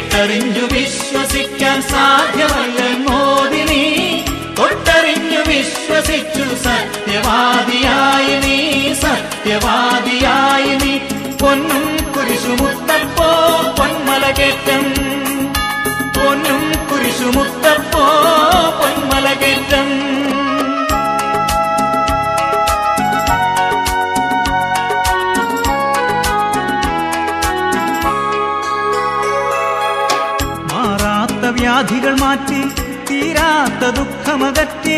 കേട്ടറിഞ്ഞു വിശ്വസിക്കാൻ സാധ്യമല്ലെന്നോതിനി തൊട്ടറിഞ്ഞു വിശ്വസിച്ചു സത്യവാദിയായി നീ സത്യവാദിയായി നീ പൊന്നും കുരിശുമുത്തപ്പോ പൊന്മലകേറ്റം പൊന്നും കുരിശുമുത്തപ്പോ പൊന്മലകേറ്റം മാറാത്ത വ്യാധികൾ മാറ്റി തീരാത്ത ദുഃഖമകറ്റി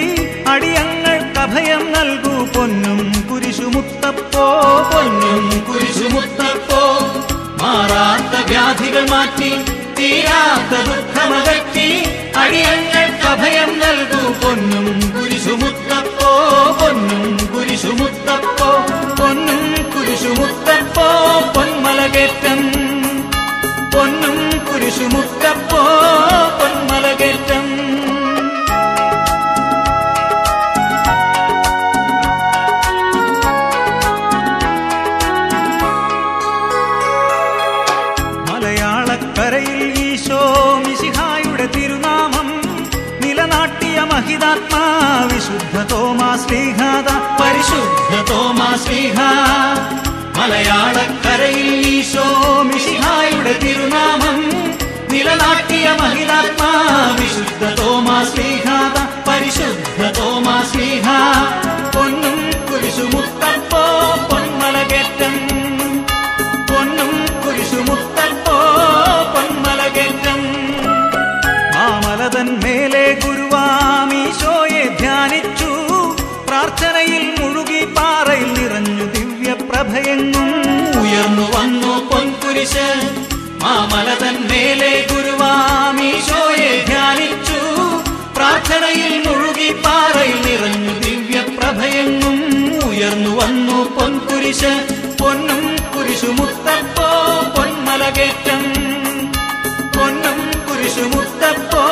അടിയങ്ങൾക്ക് അഭയം നൽകൂ പൊന്നും കുരിശുമുത്തപ്പോ പൊന്നും കുരിശുമുത്തപ്പോ മാറാത്ത വ്യാധികൾ മാറ്റി തീരാത്ത ദുഃഖമകറ്റി അടിയങ്ങൾക്ക് അഭയം നൽകൂ പൊന്നും കുരിശുമുത്തപ്പോ പൊന്നും കുരിശുമുത്തപ്പോ പൊന്നും കുരിശുമുത്തപ്പോ പൊന്മലകേറ്റം പൊന്നും കുരിശുമുത്തപ്പോ പൊന്മലകേറ്റം മലയാളക്കരയിൽ ഈശോ മിശിഹായുടെ തിരുനാമം നിലനാട്ടിയ മഹിതാത്മാ വിശുദ്ധ തോമാശ്ലീഹാദ പരിശുദ്ധ തോമാശ്ലീഹ മലയാളക്കരയിൽ ഈശോ മിശിഹായുടെ തിരുനാമം നിലനാട്ടിയ മഹിതാത്മാ വിശുദ്ധ തോമാശ്ലീഹാദ പരിശുദ്ധ തോമാശ്ലീഹ പൊന്നും കുരിശുമുത്തപ്പോ പൊന്മലകേറ്റം പൊന്നും കുരിശുമുത്തപ്പോ പൊന്മലകേറ്റം മാമലതൻ മേലെ ഗുരുവാമീശോയെ ധ്യാനിച്ചു പ്രാർത്ഥനയിൽ മുഴുകി പാറയിൽ നിറഞ്ഞു ദിവ്യപ്രഭയെങ്ങും ഉയർന്നു വന്നു പൊൻകുരിശ് മാമലതൻ മേലെ ഗുരുവാമീശോയെ ധ്യാനിച്ചു പ്രാർത്ഥനയിൽ മുഴുകി പാറയിൽ നിറഞ്ഞു ദിവ്യപ്രഭയെങ്ങും ഉയർന്നു വന്നു പൊൻകുരിശ് പൊന്നും കുരിശുമുത്തപ്പോ പൊന്മലകേറ്റം പൊന്നും കുരിശുമുത്തപ്പോ